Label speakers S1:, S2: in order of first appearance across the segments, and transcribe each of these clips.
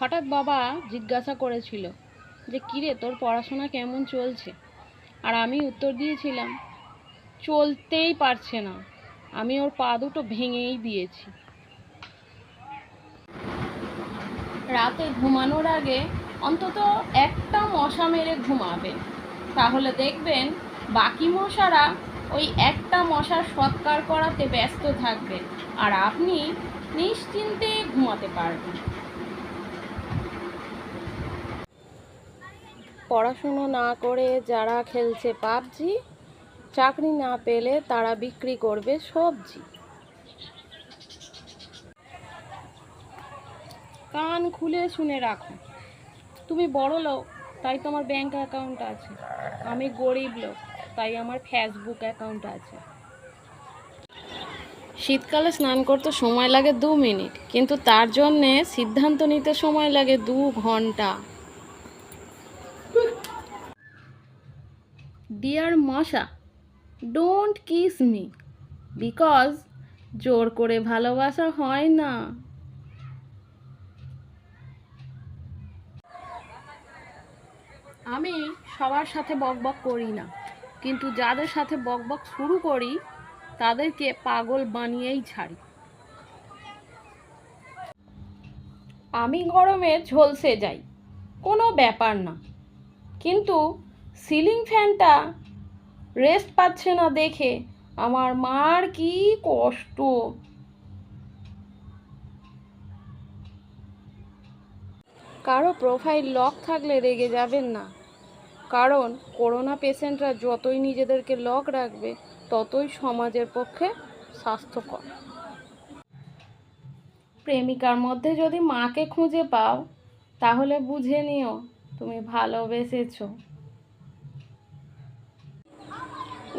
S1: হঠাৎ বাবা জিজ্ঞাসা করেছিল যে কিরে তোর পড়াশোনা কেমন চলছে। আর আমি উত্তর দিয়েছিলাম চলতেই পারছে না, আমি ওর পা দুটো ভেঙেই দিয়েছি। রাতে ঘুমানোর আগে অন্তত একটা মশা মেরে ঘুমাবেন, তাহলে দেখবেন বাকি মশারা ওই একটা মশার সৎকার করাতে ব্যস্ত থাকবে আর আপনি নিশ্চিন্তে ঘুমাতে পারবেন। পড়াশুনো না করে যারা খেলছে পাবজি, চাকরি না পেলে তারা বিক্রি করবে সবজি। কান খুলে শুনে রাখো, তুমি বড় লোক তাই তোমার ব্যাংক অ্যাকাউন্ট আছে, আমি গরিব লোক তাই আমার ফেসবুক অ্যাকাউন্ট আছে। শীতকালে স্নান করতে সময় লাগে 2 মিনিট, কিন্তু তার জন্যে সিদ্ধান্ত নিতে সময় লাগে 2 ঘন্টা। ডিয়ার মশা, ডোন্ট কিস মি, বিকজ জোর করে ভালোবাসা হয় না। আমি সবার সাথে বকবক করি না, কিন্তু যাদের সাথে বকবক শুরু করি তাদেরকে পাগল বানিয়েই ছাড়ি। আমি গরমে ঝলসে যাই, কোনো ব্যাপার না, কিন্তু সিলিং ফ্যানটা রেস্ট পাচ্ছে না দেখে আমার মার কি কষ্ট। কারো প্রোফাইল লক থাকলে রেগে যাবেন না, কারণ করোনা পেশেন্টরা যতই নিজেদেরকে লক রাখবে ততই সমাজের পক্ষে স্বাস্থ্যকর। প্রেমিকার মধ্যে যদি মাকে খুঁজে পাও তাহলে বুঝে নিও তুমি ভালোবেসেছো।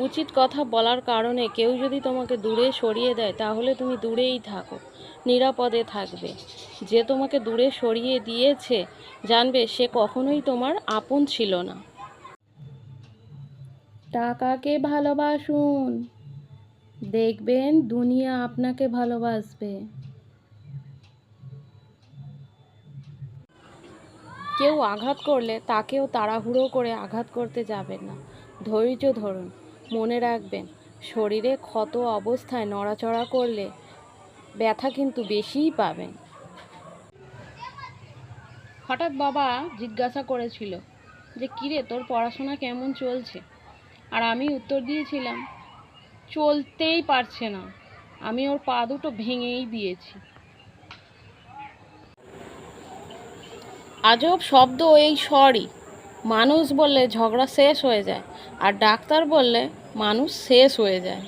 S1: উচিত কথা বলার কারণে কেউ যদি তোমাকে দূরে সরিয়ে দেয় তাহলে তুমি দূরেই থাকো, নিরাপদে থাকবে। যে তোমাকে দূরে সরিয়ে দিয়েছে জানবে সে কখনোই তোমার আপন ছিল না। টাকাকে ভালোবাসুন, দেখবেন দুনিয়া আপনাকে ভালোবাসবে। কেউ আঘাত করলে তাকেও তাড়াহুড়ো করে আঘাত করতে যাবেন না, ধৈর্য ধরুন। মনে রাখবেন, শরীরে ক্ষত অবস্থায় নড়াচড়া করলে ব্যথা কিন্তু বেশিই পাবেন। হঠাৎ বাবা জিজ্ঞাসা করেছিল যে কিরে তোর পড়াশোনা কেমন চলছে। আর আমি উত্তর দিয়েছিলাম চলতেই পারছে না, আমি ওর পা দুটো ভেঙেই দিয়েছি। আজব শব্দ এই সরি। মানুষ বললে ঝগড়া শেষ হয়ে যায়, আর ডাক্তার বললে মানুষ শেষ হয়ে যায়।